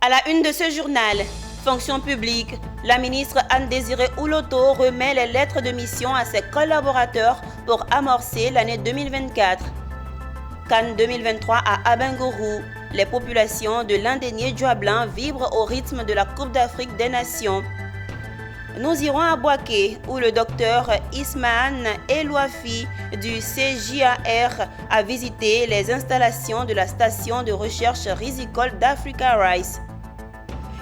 À la une de ce journal, fonction publique, la ministre Anne-Désirée Ouloto remet les lettres de mission à ses collaborateurs pour amorcer l'année 2024. Cannes 2023 à Abengourou, les populations de l'Indénié Djoablan vibrent au rythme de la Coupe d'Afrique des Nations. Nous irons à Boaké, où le docteur Ismaan Elouafi du CJAR a visité les installations de la station de recherche risicole d'Africa Rice.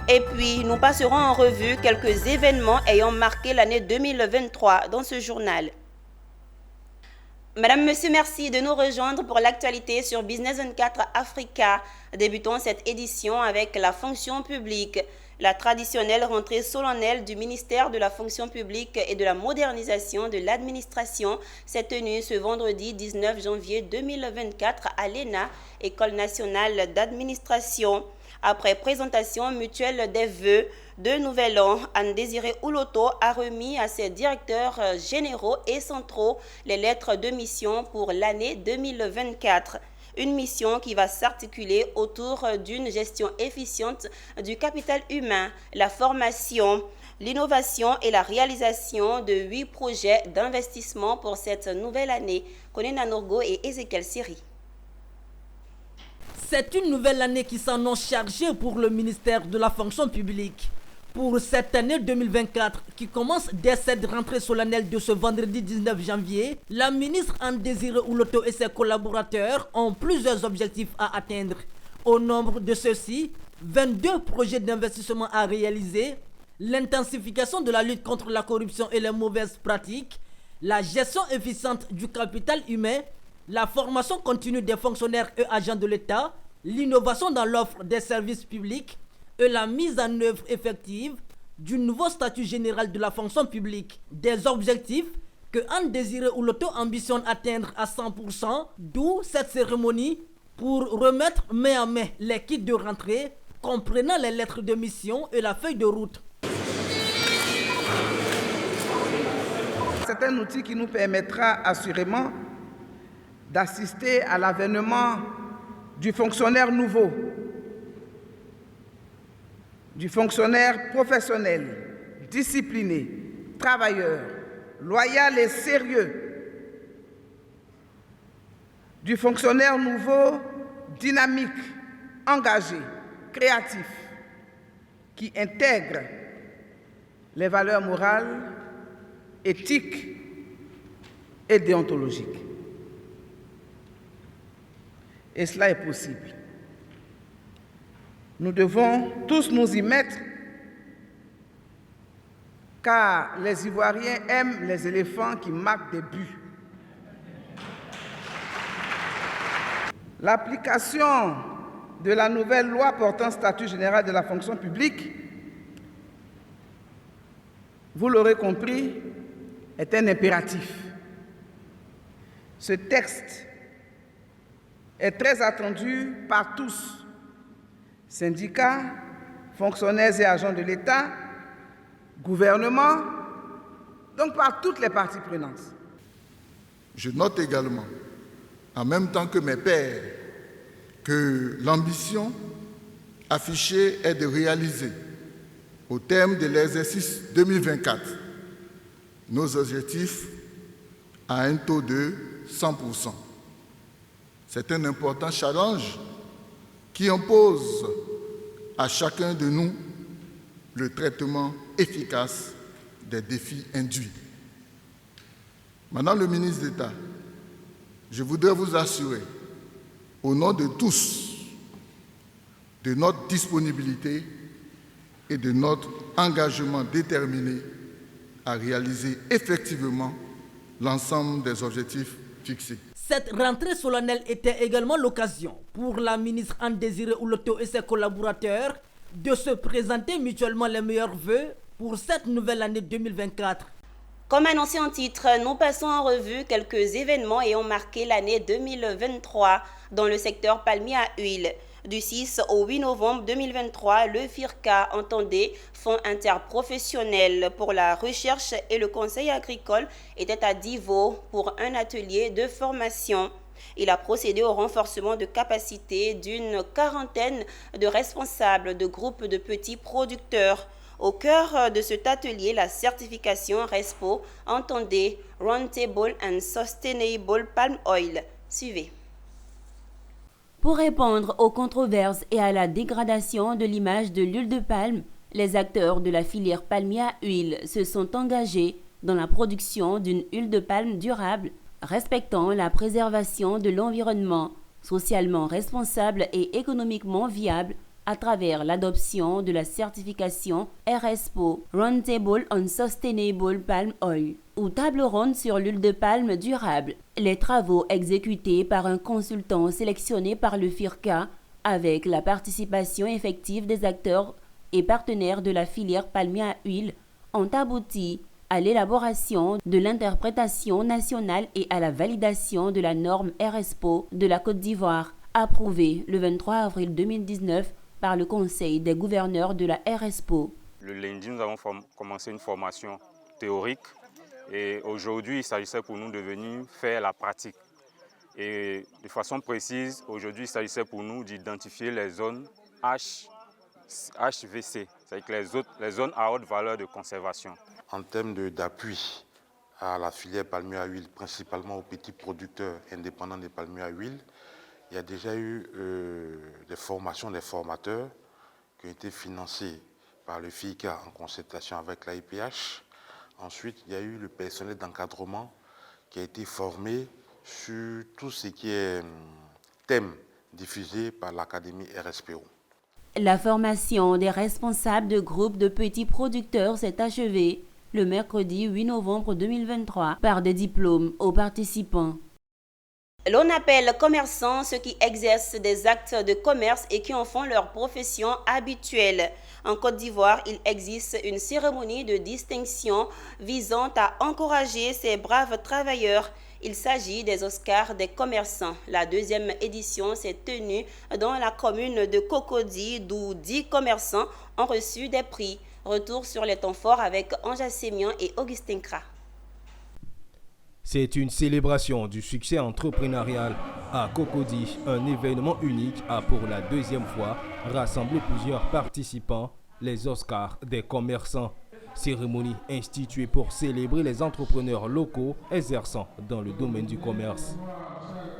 Et puis, nous passerons en revue quelques événements ayant marqué l'année 2023 dans ce journal. Madame, Monsieur, merci de nous rejoindre pour l'actualité sur Business 24 Africa. Débutons cette édition avec la fonction publique. La traditionnelle rentrée solennelle du ministère de la fonction publique et de la modernisation de l'administration s'est tenue ce vendredi 19 janvier 2024 à l'ENA, École nationale d'administration. Après présentation mutuelle des vœux de Nouvel An, Anne-Désirée Ouloto a remis à ses directeurs généraux et centraux les lettres de mission pour l'année 2024. Une mission qui va s'articuler autour d'une gestion efficiente du capital humain, la formation, l'innovation et la réalisation de 8 projets d'investissement pour cette nouvelle année. Konena Norgo et Ezekiel Siri. C'est une nouvelle année qui s'annonce chargée pour le ministère de la fonction publique. Pour cette année 2024 qui commence dès cette rentrée solennelle de ce vendredi 19 janvier, la ministre Anne-Désirée Ouloto et ses collaborateurs ont plusieurs objectifs à atteindre. Au nombre de ceux-ci, 22 projets d'investissement à réaliser, l'intensification de la lutte contre la corruption et les mauvaises pratiques, la gestion efficiente du capital humain, la formation continue des fonctionnaires et agents de l'État, l'innovation dans l'offre des services publics, et la mise en œuvre effective du nouveau statut général de la fonction publique. Des objectifs que Anne-Désirée Ouloto ambitionne atteindre à 100%, d'où cette cérémonie pour remettre main à main les kits de rentrée, comprenant les lettres de mission et la feuille de route. C'est un outil qui nous permettra assurément d'assister à l'avènement du fonctionnaire nouveau, du fonctionnaire professionnel, discipliné, travailleur, loyal et sérieux, du fonctionnaire nouveau, dynamique, engagé, créatif, qui intègre les valeurs morales, éthiques et déontologiques. Et cela est possible. Nous devons tous nous y mettre, car les Ivoiriens aiment les éléphants qui marquent des buts. L'application de la nouvelle loi portant statut général de la fonction publique, vous l'aurez compris, est un impératif. Ce texte est très attendu par tous. Syndicats, fonctionnaires et agents de l'État, gouvernement, donc par toutes les parties prenantes. Je note également, en même temps que mes pairs, que l'ambition affichée est de réaliser, au terme de l'exercice 2024, nos objectifs à un taux de 100%. C'est un important challenge qui impose à chacun de nous le traitement efficace des défis induits. Madame le ministre d'État, je voudrais vous assurer, au nom de tous, de notre disponibilité et de notre engagement déterminé à réaliser effectivement l'ensemble des objectifs fixés. Cette rentrée solennelle était également l'occasion pour la ministre Anne-Désirée Ouloto et ses collaborateurs de se présenter mutuellement les meilleurs vœux pour cette nouvelle année 2024. Comme annoncé en titre, nous passons en revue quelques événements ayant marqué l'année 2023 dans le secteur palmier à huile. Du 6 au 8 novembre 2023, le FIRCA, entendez, Fonds interprofessionnel pour la recherche et le conseil agricole, était à Divo pour un atelier de formation. Il a procédé au renforcement de capacité d'une quarantaine de responsables de groupes de petits producteurs. Au cœur de cet atelier, la certification RESPO, entendez Roundtable and Sustainable Palm Oil. Suivez. Pour répondre aux controverses et à la dégradation de l'image de l'huile de palme, les acteurs de la filière palmier à huile se sont engagés dans la production d'une huile de palme durable, respectant la préservation de l'environnement, socialement responsable et économiquement viable à travers l'adoption de la certification RESPO, Roundtable on Sustainable Palm Oil, ou table ronde sur l'huile de palme durable. Les travaux exécutés par un consultant sélectionné par le FIRCA, avec la participation effective des acteurs et partenaires de la filière palmier à huile, ont abouti à l'élaboration de l'interprétation nationale et à la validation de la norme RESPO de la Côte d'Ivoire, approuvée le 23 avril 2019 par le Conseil des gouverneurs de la RESPO. Le lundi, nous avons commencé une formation théorique et aujourd'hui, il s'agissait pour nous de venir faire la pratique. Et de façon précise, aujourd'hui, il s'agissait pour nous d'identifier les zones HVC, c'est-à-dire les zones à haute valeur de conservation. En termes d'appui à la filière palmier à huile, principalement aux petits producteurs indépendants des palmiers à huile, il y a déjà eu des formations des formateurs qui ont été financées par le FICA en concertation avec l'AIPH. Ensuite, il y a eu le personnel d'encadrement qui a été formé sur tout ce qui est thème diffusé par l'Académie RSPO. La formation des responsables de groupes de petits producteurs s'est achevée le mercredi 8 novembre 2023 par des diplômes aux participants. L'on appelle commerçants ceux qui exercent des actes de commerce et qui en font leur profession habituelle. En Côte d'Ivoire, il existe une cérémonie de distinction visant à encourager ces braves travailleurs. Il s'agit des Oscars des commerçants. La deuxième édition s'est tenue dans la commune de Cocody, d'où 10 commerçants ont reçu des prix. Retour sur les temps forts avec Anja Sémian et Augustin Kra. C'est une célébration du succès entrepreneurial à Cocody. Un événement unique a pour la deuxième fois rassemblé plusieurs participants, les Oscars des commerçants. Cérémonie instituée pour célébrer les entrepreneurs locaux exerçant dans le domaine du commerce.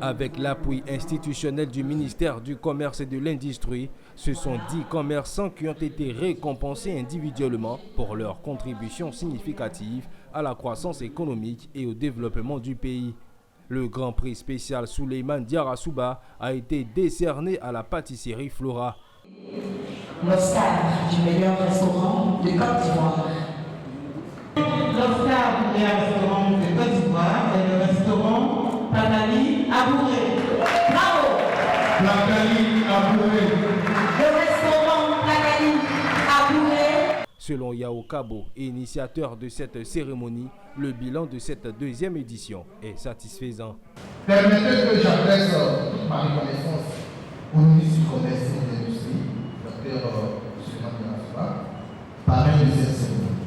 Avec l'appui institutionnel du ministère du Commerce et de l'Industrie, ce sont 10 commerçants qui ont été récompensés individuellement pour leur contribution significative à la croissance économique et au développement du pays. Le Grand Prix spécial Souleymane Diarra-Souba a été décerné à la pâtisserie Flora. L'Oscar du meilleur restaurant de Côte d'Ivoire. L'Oscar du meilleur restaurant de Côte d'Ivoire est le restaurant Planali Abouré. Bravo! Planali Abouré. Le restaurant Planali Abouré. Selon Yao Kabo, initiateur de cette cérémonie, le bilan de cette deuxième édition est satisfaisant. Permettez que j'adresse toute ma reconnaissance au ministre du Commerce et de l'Industrie, Dr. Souleymane Diarra-Souba, parrain de cette cérémonie.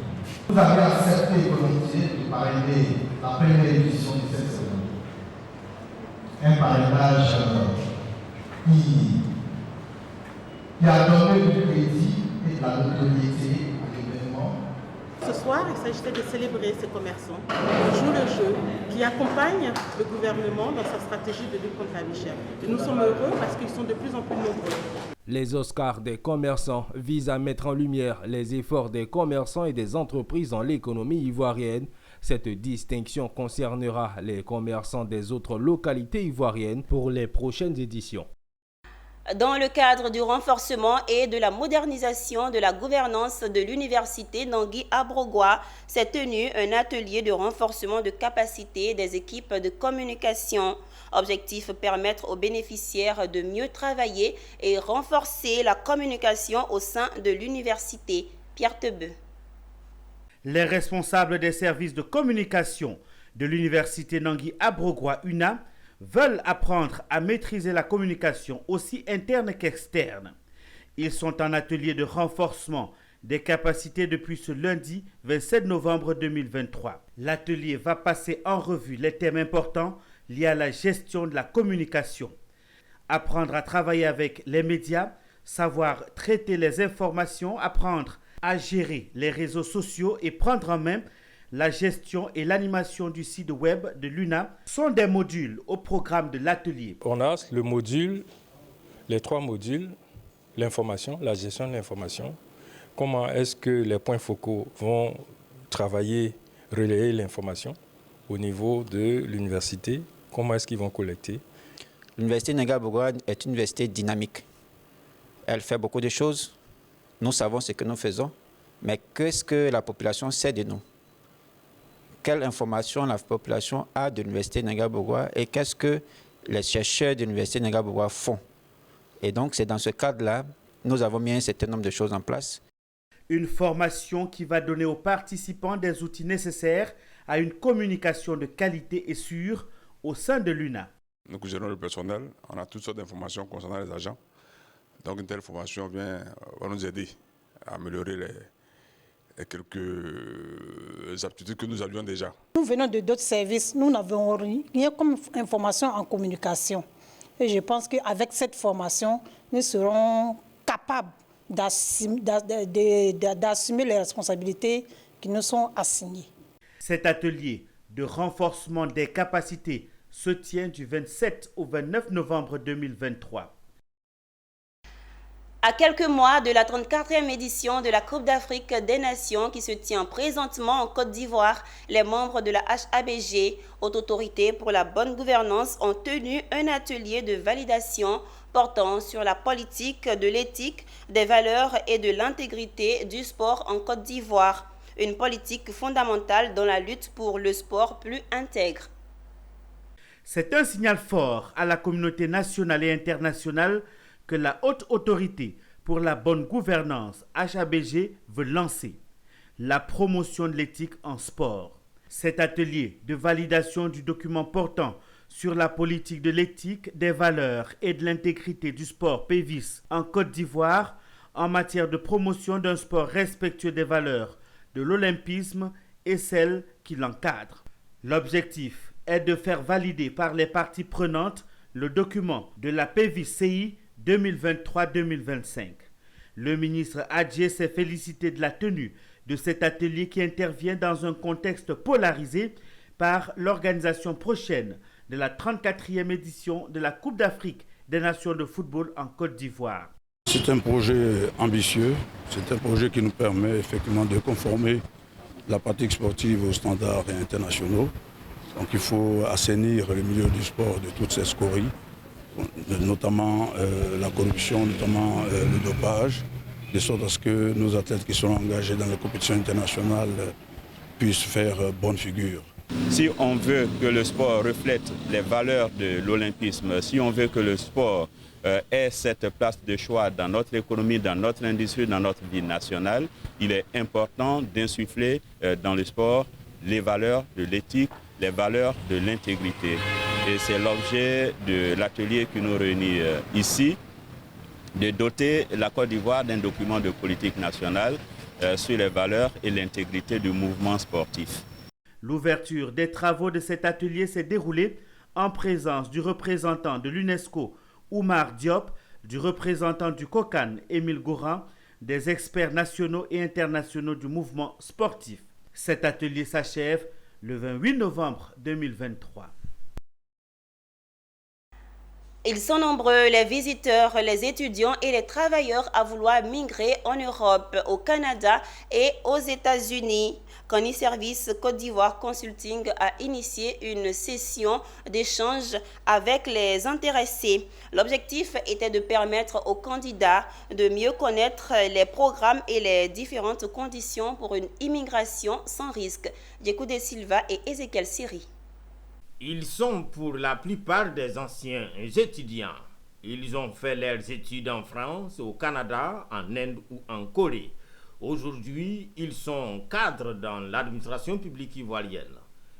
Vous avez accepté volontiers de parrainer la première édition de cette cérémonie. Un parrainage qui a donné du crédit et de la notoriété à l'événement. Ce soir, il s'agissait de célébrer ces commerçants qui jouent le jeu, qui accompagnent le gouvernement dans sa stratégie de lutte contre la vie chère. Et nous sommes heureux parce qu'ils sont de plus en plus nombreux. Les Oscars des commerçants visent à mettre en lumière les efforts des commerçants et des entreprises dans l'économie ivoirienne. Cette distinction concernera les commerçants des autres localités ivoiriennes pour les prochaines éditions. Dans le cadre du renforcement et de la modernisation de la gouvernance de l'université Nangui Abrogwa, s'est tenu un atelier de renforcement de capacité des équipes de communication. Objectif: permettre aux bénéficiaires de mieux travailler et renforcer la communication au sein de l'université. Pierre Tebeu. Les responsables des services de communication de l'université Nangui Abrogwa UNA veulent apprendre à maîtriser la communication aussi interne qu'externe. Ils sont en atelier de renforcement des capacités depuis ce lundi 27 novembre 2023. L'atelier va passer en revue les thèmes importants liées à la gestion de la communication. Apprendre à travailler avec les médias, savoir traiter les informations, apprendre à gérer les réseaux sociaux et prendre en main la gestion et l'animation du site web de l'UNA sont des modules au programme de l'atelier. On a le module, les 3 modules, l'information, la gestion de l'information. Comment est-ce que les points focaux vont travailler, relayer l'information au niveau de l'université? Comment est-ce qu'ils vont collecter? L'université Nenga Abourgua est une université dynamique. Elle fait beaucoup de choses. Nous savons ce que nous faisons, mais qu'est-ce que la population sait de nous? Quelle information la population a de l'université Nenga Abourgua et qu'est-ce que les chercheurs de l'université Nenga Abourgua font? Et donc, c'est dans ce cadre-là, nous avons mis un certain nombre de choses en place. Une formation qui va donner aux participants des outils nécessaires à une communication de qualité et sûre au sein de l'UNA. Nous gérons le personnel, on a toutes sortes d'informations concernant les agents. Donc une telle formation va nous aider à améliorer les quelques aptitudes que nous avions déjà. Nous venons de d'autres services, nous n'avons rien comme information en communication. Et je pense qu'avec cette formation, nous serons capables d'assumer les responsabilités qui nous sont assignées. Cet atelier de renforcement des capacités se tient du 27 au 29 novembre 2023. À quelques mois de la 34e édition de la Coupe d'Afrique des Nations qui se tient présentement en Côte d'Ivoire, les membres de la HABG, Haute Autorité pour la Bonne Gouvernance, ont tenu un atelier de validation portant sur la politique de l'éthique, des valeurs et de l'intégrité du sport en Côte d'Ivoire. Une politique fondamentale dans la lutte pour le sport plus intègre. C'est un signal fort à la communauté nationale et internationale que la Haute Autorité pour la Bonne Gouvernance, HABG, veut lancer. La promotion de l'éthique en sport. Cet atelier de validation du document portant sur la politique de l'éthique, des valeurs et de l'intégrité du sport PEVIS en Côte d'Ivoire en matière de promotion d'un sport respectueux des valeurs de l'olympisme et celles qui l'encadrent. L'objectif est de faire valider par les parties prenantes le document de la PEVIS-CI 2023-2025. Le ministre Adjé s'est félicité de la tenue de cet atelier qui intervient dans un contexte polarisé par l'organisation prochaine de la 34e édition de la Coupe d'Afrique des Nations de football en Côte d'Ivoire. C'est un projet ambitieux, c'est un projet qui nous permet effectivement de conformer la pratique sportive aux standards internationaux. Donc il faut assainir le milieu du sport de toutes ces scories, notamment la corruption, notamment le dopage, de sorte à ce que nos athlètes qui sont engagés dans les compétitions internationales puissent faire bonne figure. Si on veut que le sport reflète les valeurs de l'olympisme, si on veut que le sport ait cette place de choix dans notre économie, dans notre industrie, dans notre vie nationale, il est important d'insuffler dans le sport les valeurs de l'éthique, les valeurs de l'intégrité. Et c'est l'objet de l'atelier qui nous réunit ici, de doter la Côte d'Ivoire d'un document de politique nationale sur les valeurs et l'intégrité du mouvement sportif. L'ouverture des travaux de cet atelier s'est déroulée en présence du représentant de l'UNESCO, Oumar Diop, du représentant du COCAN, Émile Gourand, des experts nationaux et internationaux du mouvement sportif. Cet atelier s'achève le 28 novembre 2023. Ils sont nombreux, les visiteurs, les étudiants et les travailleurs à vouloir migrer en Europe, au Canada et aux États-Unis. Coni Service Côte d'Ivoire Consulting a initié une session d'échange avec les intéressés. L'objectif était de permettre aux candidats de mieux connaître les programmes et les différentes conditions pour une immigration sans risque. Djekou De Silva et Ezekiel Siri. Ils sont pour la plupart des anciens étudiants. Ils ont fait leurs études en France, au Canada, en Inde ou en Corée. Aujourd'hui, ils sont cadres dans l'administration publique ivoirienne.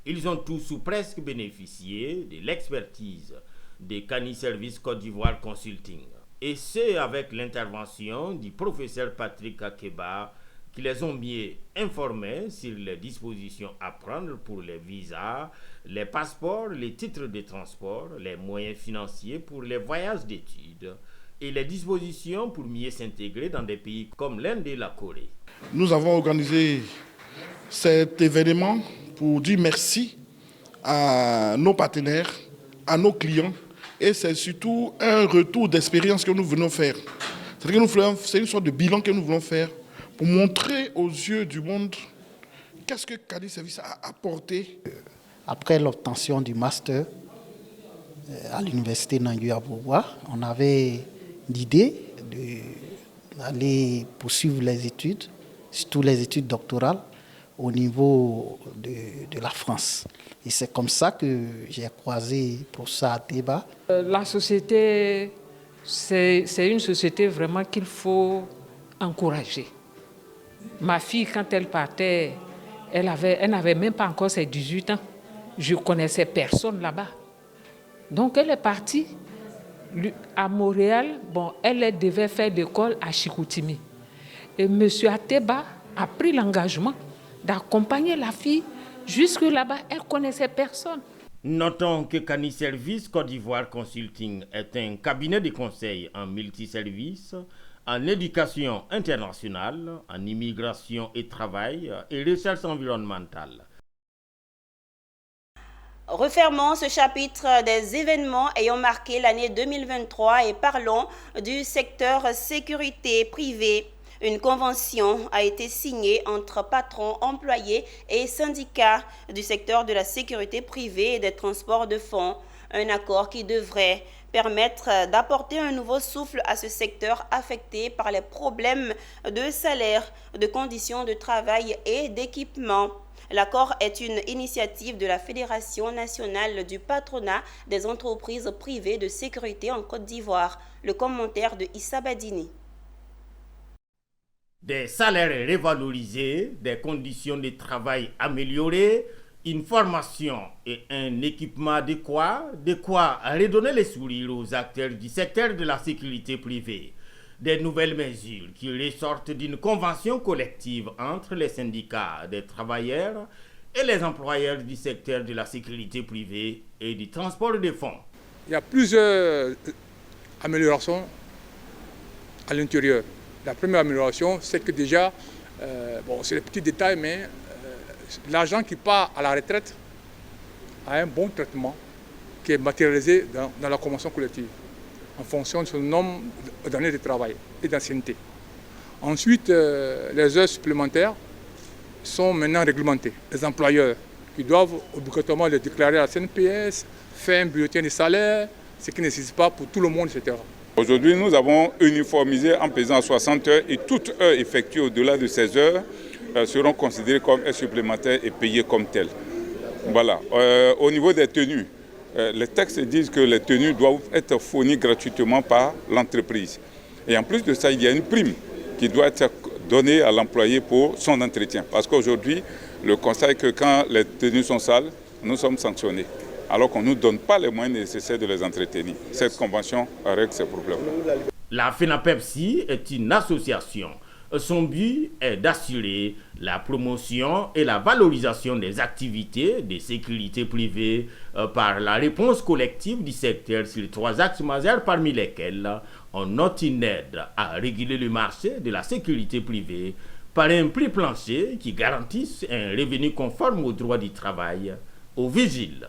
Ils ont tous ou presque bénéficié de l'expertise des Coni Service Côte d'Ivoire Consulting. Et c'est avec l'intervention du professeur Patrick Akeba qui les ont bien informés sur les dispositions à prendre pour les visas, les passeports, les titres de transport, les moyens financiers pour les voyages d'études et les dispositions pour mieux s'intégrer dans des pays comme l'Inde et la Corée. Nous avons organisé cet événement pour dire merci à nos partenaires, à nos clients, et c'est surtout un retour d'expérience que nous venons faire. C'est une sorte de bilan que nous voulons faire pour montrer aux yeux du monde qu'est-ce que Cadi Services a apporté. Après l'obtention du master à l'université Nangui Abourgua, on avait l'idée d'aller poursuivre les études, surtout les études doctorales, au niveau de la France. Et c'est comme ça que j'ai croisé professeur Ateba. La société, c'est une société vraiment qu'il faut encourager. Ma fille, quand elle partait, elle n'avait même pas encore ses 18 ans. Je ne connaissais personne là-bas. Donc elle est partie à Montréal. Bon, elle devait faire l'école à Chicoutimi. Et M. Ateba a pris l'engagement d'accompagner la fille jusque là-bas. Elle ne connaissait personne. Notons que Cani Services Côte d'Ivoire Consulting est un cabinet de conseil en multiservices, en éducation internationale, en immigration et travail et recherche environnementale. Refermons ce chapitre des événements ayant marqué l'année 2023 et parlons du secteur sécurité privée. Une convention a été signée entre patrons, employés et syndicats du secteur de la sécurité privée et des transports de fonds. Un accord qui devrait permettre d'apporter un nouveau souffle à ce secteur affecté par les problèmes de salaire, de conditions de travail et d'équipement. L'accord est une initiative de la Fédération nationale du patronat des entreprises privées de sécurité en Côte d'Ivoire. Le commentaire de Issa Badini. Des salaires revalorisés, des conditions de travail améliorées, une formation et un équipement adéquat, de quoi redonner les sourires aux acteurs du secteur de la sécurité privée. Des nouvelles mesures qui ressortent d'une convention collective entre les syndicats des travailleurs et les employeurs du secteur de la sécurité privée et du transport de fonds. Il y a plusieurs améliorations à l'intérieur. La première amélioration, c'est que déjà, c'est des petits détails, mais l'agent qui part à la retraite a un bon traitement qui est matérialisé dans la convention collective en fonction de son nombre d'années de travail et d'ancienneté. Ensuite, les heures supplémentaires sont maintenant réglementées. Les employeurs qui doivent obligatoirement les déclarer à la CNPS, faire un bulletin de salaire, ce qui ne nécessite pas pour tout le monde, etc. Aujourd'hui, nous avons uniformisé en pesant 60 heures et toutes heures effectuées au-delà de 16 heures seront considérées comme heures supplémentaires et payées comme telles. Voilà. Au niveau des tenues, les textes disent que les tenues doivent être fournies gratuitement par l'entreprise. Et en plus de ça, il y a une prime qui doit être donnée à l'employé pour son entretien. Parce qu'aujourd'hui, le constat est que quand les tenues sont sales, nous sommes sanctionnés, alors qu'on ne nous donne pas les moyens nécessaires de les entretenir. Cette convention règle ces problèmes-là. La FENAPEPSI est une association. Son but est d'assurer la promotion et la valorisation des activités de sécurité privée par la réponse collective du secteur sur 3 axes majeurs, parmi lesquels on note une aide à réguler le marché de la sécurité privée par un prix plancher qui garantisse un revenu conforme aux droits du travail aux vigiles.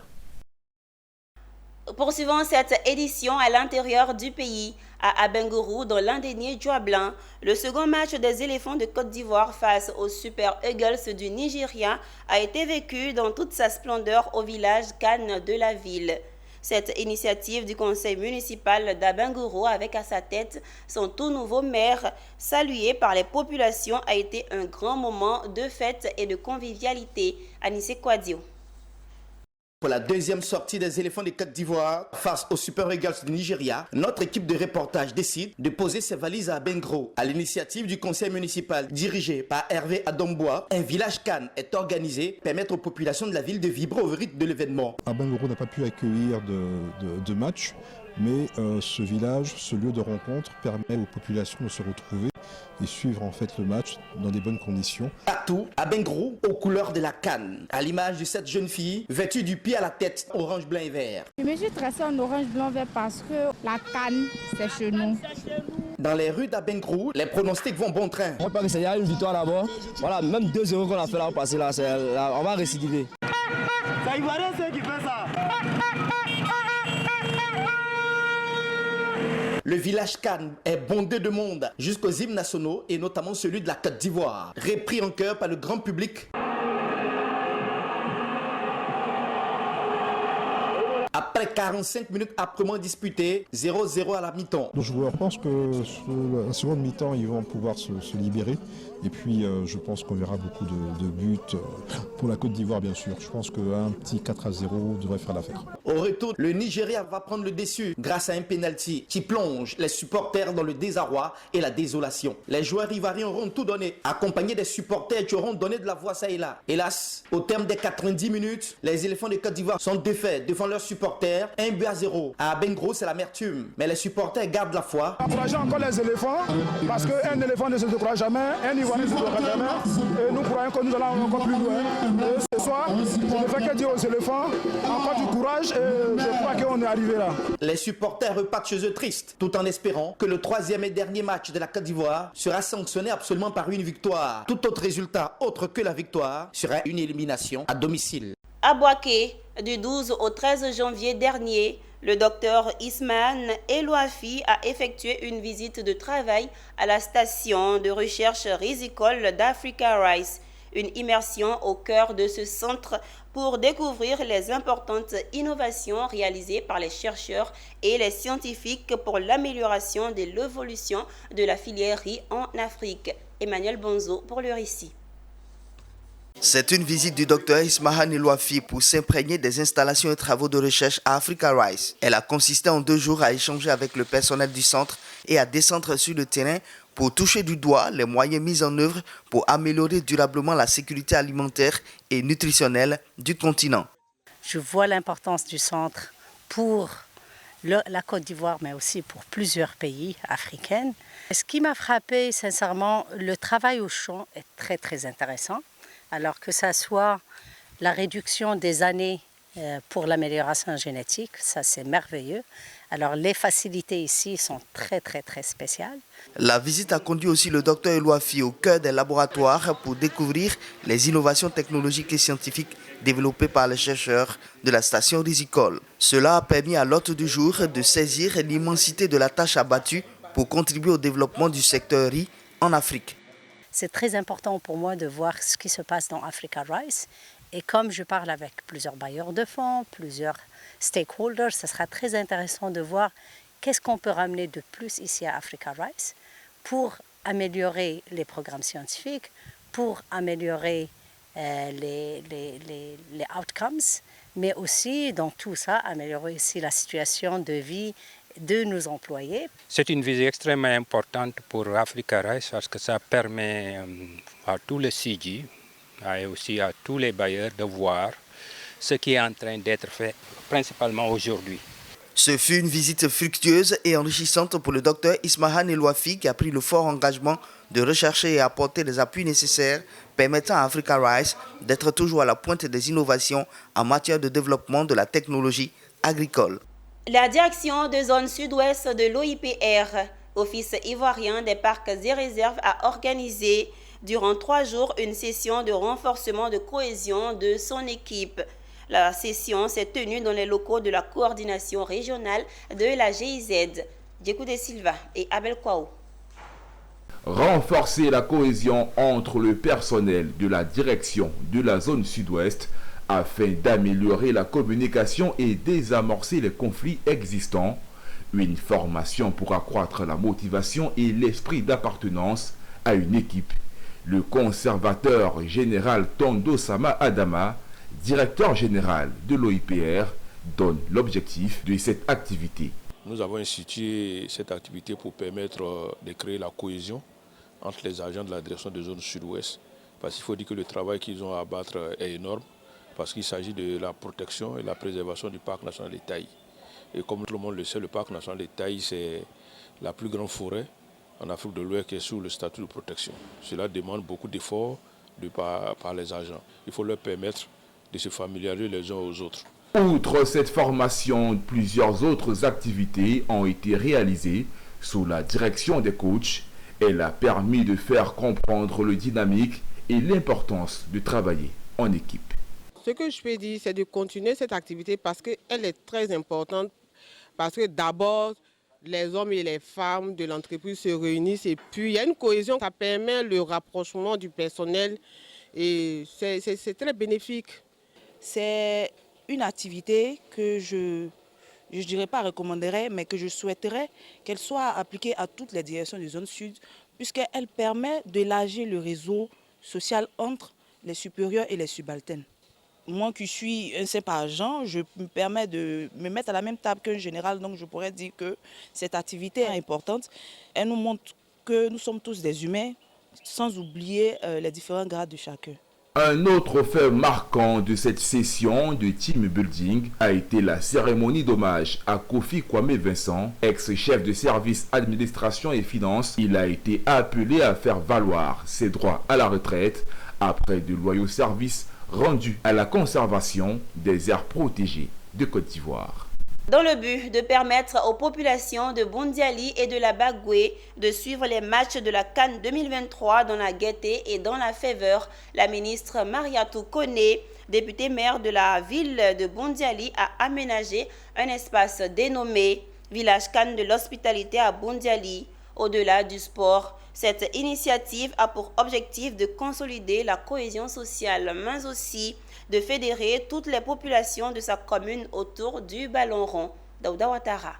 Poursuivons cette édition à l'intérieur du pays, à Abengourou, dans l'Indénié Djoablan. Le second match des éléphants de Côte d'Ivoire face aux Super Eagles du Nigeria a été vécu dans toute sa splendeur au village Kane de la ville. Cette initiative du conseil municipal d'Abengourou, avec à sa tête son tout nouveau maire, salué par les populations, a été un grand moment de fête et de convivialité. Anissé Kouadio. Pour la deuxième sortie des éléphants de Côte d'Ivoire face aux Super Eagles du Nigeria, notre équipe de reportage décide de poser ses valises à Abengourou. À l'initiative du conseil municipal dirigé par Hervé Adombois, un village Cannes est organisé pour permettre aux populations de la ville de vibrer au rythme de l'événement. Abengourou n'a pas pu accueillir de match Mais ce village, ce lieu de rencontre permet aux populations de se retrouver et suivre en fait le match dans des bonnes conditions. Partout, à Bengrou, aux couleurs de la CAN, à l'image de cette jeune fille vêtue du pied à la tête, orange, blanc et vert. Je me suis tracée en orange, blanc, vert parce que la CAN, c'est chez nous. Dans les rues d'Abengrou, les pronostics vont bon train. Je crois qu'il y a une victoire là-bas. Voilà, même 2-0 qu'on a fait là passé là, on va récidiver. Ça y va rien, c'est qui fait ça. Le village Cannes est bondé de monde jusqu'aux hymnes nationaux et notamment celui de la Côte d'Ivoire, repris en chœur par le grand public. Après 45 minutes âprement disputées, 0-0 à la mi-temps. Les joueurs pensent que la seconde mi-temps, ils vont pouvoir se libérer. Et puis, je pense qu'on verra beaucoup de buts pour la Côte d'Ivoire, bien sûr. Je pense qu'un petit 4-0 devrait faire l'affaire. Au retour, le Nigeria va prendre le dessus grâce à un pénalty qui plonge les supporters dans le désarroi et la désolation. Les joueurs ivoiriens auront tout donné, accompagnés des supporters qui auront donné de la voix ça et là. Hélas, au terme des 90 minutes, les éléphants de Côte d'Ivoire sont défaits devant leurs supporters, 1-0. À Bengrou, c'est l'amertume. Mais les supporters gardent la foi. Encourageons encore les éléphants, parce qu'un éléphant ne se décourage jamais, un Ivoirien ne se décourage jamais. Et nous croyons que nous allons encore plus loin. Et ce soir, je ne fais que dire aux éléphants, encore du courage, et je crois qu'on est arrivé là. Les supporters repartent chez eux tristes, tout en espérant que le troisième et dernier match de la Côte d'Ivoire sera sanctionné absolument par une victoire. Tout autre résultat, autre que la victoire, sera une élimination à domicile. À Boaké, du 12 au 13 janvier dernier, le docteur Ismahan Elouafi a effectué une visite de travail à la station de recherche risicole d'Africa Rice, une immersion au cœur de ce centre pour découvrir les importantes innovations réalisées par les chercheurs et les scientifiques pour l'amélioration de l'évolution de la filière riz en Afrique. Emmanuel Bonzo pour le récit. C'est une visite du docteur Ismahan Elouafi pour s'imprégner des installations et travaux de recherche à Africa Rice. Elle a consisté en 2 jours à échanger avec le personnel du centre et à descendre sur le terrain pour toucher du doigt les moyens mis en œuvre pour améliorer durablement la sécurité alimentaire et nutritionnelle du continent. Je vois l'importance du centre pour la Côte d'Ivoire, mais aussi pour plusieurs pays africains. Ce qui m'a frappé, sincèrement, le travail au champ est très, très intéressant. Alors que ça soit la réduction des années pour l'amélioration génétique, ça c'est merveilleux. Alors les facilités ici sont très très très spéciales. La visite a conduit aussi le docteur Elouafi au cœur des laboratoires pour découvrir les innovations technologiques et scientifiques développées par les chercheurs de la station risicole. Cela a permis à l'hôte du jour de saisir l'immensité de la tâche abattue pour contribuer au développement du secteur riz en Afrique. C'est très important pour moi de voir ce qui se passe dans Africa Rice. Et comme je parle avec plusieurs bailleurs de fonds, plusieurs stakeholders, ce sera très intéressant de voir qu'est-ce qu'on peut ramener de plus ici à Africa Rice pour améliorer les programmes scientifiques, pour améliorer les outcomes, mais aussi dans tout ça, améliorer aussi la situation de vie de nos employés. C'est une visite extrêmement importante pour Africa Rice parce que ça permet à tous les CG et aussi à tous les bailleurs de voir ce qui est en train d'être fait, principalement aujourd'hui. Ce fut une visite fructueuse et enrichissante pour le docteur Ismahan Elouafi qui a pris le fort engagement de rechercher et apporter les appuis nécessaires permettant à Africa Rice d'être toujours à la pointe des innovations en matière de développement de la technologie agricole. La direction de zone sud-ouest de l'OIPR, Office ivoirien des parcs et réserves, a organisé durant 3 jours une session de renforcement de cohésion de son équipe. La session s'est tenue dans les locaux de la coordination régionale de la GIZ. Diekou de Silva et Abel Kouaou. Renforcer la cohésion entre le personnel de la direction de la zone sud-ouest afin d'améliorer la communication et désamorcer les conflits existants. Une formation pour accroître la motivation et l'esprit d'appartenance à une équipe. Le conservateur général Tondo Sama Adama, directeur général de l'OIPR, donne l'objectif de cette activité. Nous avons institué cette activité pour permettre de créer la cohésion entre les agents de la direction de zone sud-ouest. Parce qu'il faut dire que le travail qu'ils ont à abattre est énorme, parce qu'il s'agit de la protection et la préservation du parc national de Taï. Et comme tout le monde le sait, le parc national de Taï, c'est la plus grande forêt en Afrique de l'Ouest qui est sous le statut de protection. Cela demande beaucoup d'efforts par les agents. Il faut leur permettre de se familiariser les uns aux autres. Outre cette formation, plusieurs autres activités ont été réalisées sous la direction des coachs. Elle a permis de faire comprendre le dynamique et l'importance de travailler en équipe. Ce que je peux dire, c'est de continuer cette activité parce qu'elle est très importante. Parce que d'abord, les hommes et les femmes de l'entreprise se réunissent et puis il y a une cohésion. Ça permet le rapprochement du personnel et c'est très bénéfique. C'est une activité que je ne dirais pas recommanderais, mais que je souhaiterais qu'elle soit appliquée à toutes les directions de zone sud, puisqu'elle permet d'élargir le réseau social entre les supérieurs et les subalternes. Moi qui suis un simple agent, je me permets de me mettre à la même table qu'un général, donc je pourrais dire que cette activité est importante. Elle nous montre que nous sommes tous des humains, sans oublier les différents grades de chacun. Un autre fait marquant de cette session de team building a été la cérémonie d'hommage à Kofi Kwame Vincent, ex-chef de service administration et finances. Il a été appelé à faire valoir ses droits à la retraite après de loyaux services rendus à la conservation des aires protégées de Côte d'Ivoire. Dans le but de permettre aux populations de Boundiali et de la Bagoué de suivre les matchs de la CAN 2023 dans la gaieté et dans la faveur, la ministre Mariatou Koné, députée maire de la ville de Boundiali, a aménagé un espace dénommé Village CAN de l'hospitalité à Boundiali. Au-delà du sport, cette initiative a pour objectif de consolider la cohésion sociale, mais aussi de fédérer toutes les populations de sa commune autour du ballon rond. Daouda Ouattara.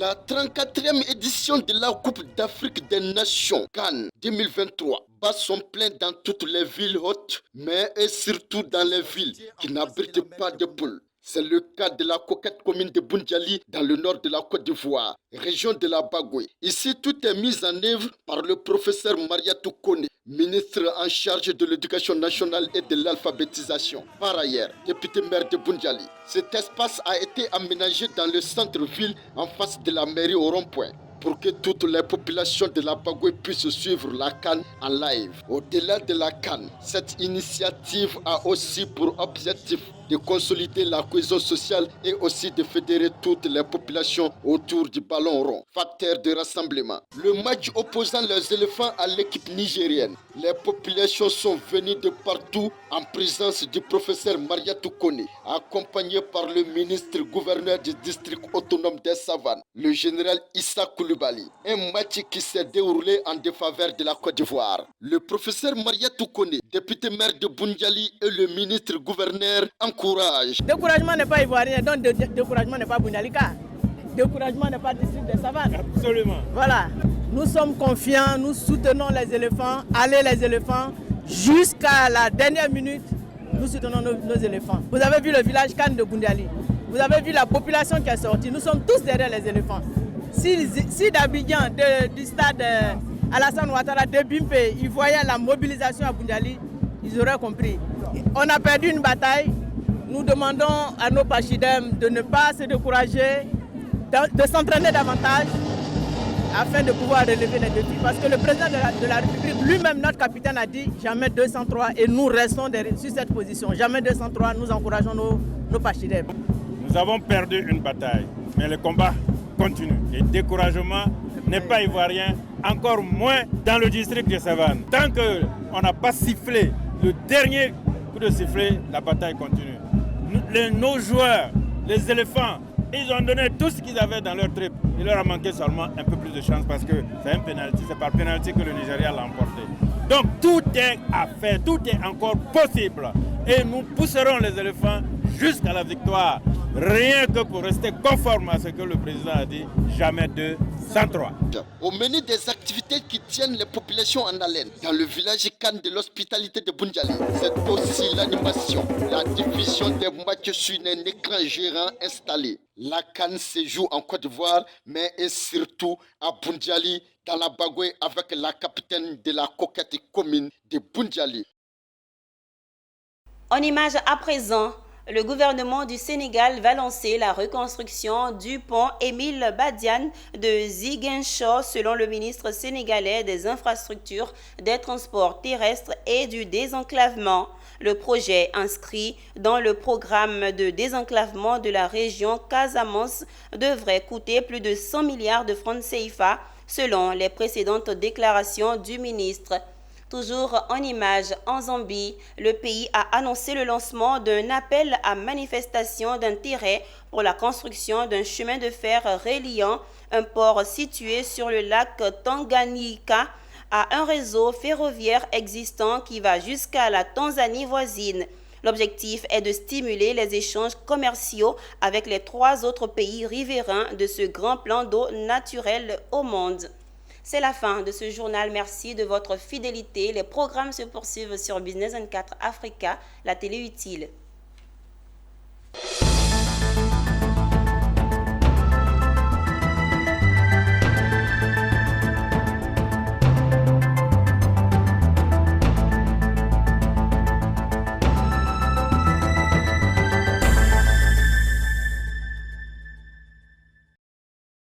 La 34e édition de la Coupe d'Afrique des Nations CAN 2023 bat son plein dans toutes les villes hautes, mais et surtout dans les villes qui n'abritent pas de poules. C'est le cas de la coquette commune de Boundiali dans le nord de la Côte d'Ivoire, région de la Bagoué. Ici, tout est mis en œuvre par le professeur Mariatou Koné, ministre en charge de l'éducation nationale et de l'alphabétisation. Par ailleurs, député maire de Boundiali, cet espace a été aménagé dans le centre-ville en face de la mairie au rond-point, pour que toutes les populations de la Bagoué puissent suivre la CAN en live. Au-delà de la CAN, cette initiative a aussi pour objectif de consolider la cohésion sociale et aussi de fédérer toutes les populations autour du ballon rond, facteur de rassemblement. Le match opposant les éléphants à l'équipe nigérienne. Les populations sont venues de partout en présence du professeur Mariatou Koné, accompagné par le ministre gouverneur du district autonome des Savanes, le général Issa Koulibaly. Un match qui s'est déroulé en défaveur de la Côte d'Ivoire. Le professeur Mariatou Koné, député maire de Boundiali, et le ministre gouverneur encouragent. Découragement n'est pas ivoirien, donc découragement n'est pas Boundialika. Découragement n'est pas district des Savanes. Absolument. Voilà. Nous sommes confiants, nous soutenons les éléphants. Allez les éléphants, jusqu'à la dernière minute, nous soutenons nos éléphants. Vous avez vu le village CAN de Boundiali. Vous avez vu la population qui est sortie. Nous sommes tous derrière les éléphants. Si d'Abidjan, du stade Alassane Ouattara de Bimpe, ils voyaient la mobilisation à Boundiali, ils auraient compris. On a perdu une bataille. Nous demandons à nos pachidèmes de ne pas se décourager, de s'entraîner davantage afin de pouvoir relever les défis. Parce que le président de la République, lui-même, notre capitaine, a dit jamais 203 et nous restons sur cette position. Jamais 203, nous encourageons nos pachidèmes. Nous avons perdu une bataille, mais le combat continue. Et le découragement n'est pas ivoirien, encore moins dans le district de Savanes. Tant qu'on n'a pas sifflé le dernier coup de sifflet, la bataille continue. Nos joueurs, les éléphants, ils ont donné tout ce qu'ils avaient dans leur trip. Il leur a manqué seulement un peu plus de chance parce que c'est un penalty, c'est par penalty que le Nigeria l'a emporté. Donc tout est à faire, tout est encore possible. Et nous pousserons les éléphants jusqu'à la victoire. Rien que pour rester conforme à ce que le président a dit, jamais 203. Au menu des activités qui tiennent les populations en haleine, dans le village CAN de l'hospitalité de Boundiali, c'est aussi l'animation, la diffusion des matchs sur un écran gérant installé. La CAN se joue en Côte d'Ivoire, mais et surtout à Boundiali, dans la Bagoué, avec la capitaine de la coquette commune de Boundiali. En image à présent, Le gouvernement du Sénégal va lancer la reconstruction du pont Émile Badiane de Ziguinchor selon le ministre sénégalais des Infrastructures, des Transports terrestres et du désenclavement. Le projet inscrit dans le programme de désenclavement de la région Casamance devrait coûter plus de 100 milliards de francs CFA selon les précédentes déclarations du ministre. Toujours en images, en Zambie, le pays a annoncé le lancement d'un appel à manifestation d'intérêt pour la construction d'un chemin de fer reliant un port situé sur le lac Tanganyika à un réseau ferroviaire existant qui va jusqu'à la Tanzanie voisine. L'objectif est de stimuler les échanges commerciaux avec les 3 autres pays riverains de ce grand plan d'eau naturel au monde. C'est la fin de ce journal. Merci de votre fidélité. Les programmes se poursuivent sur Business 24 Africa, la télé utile.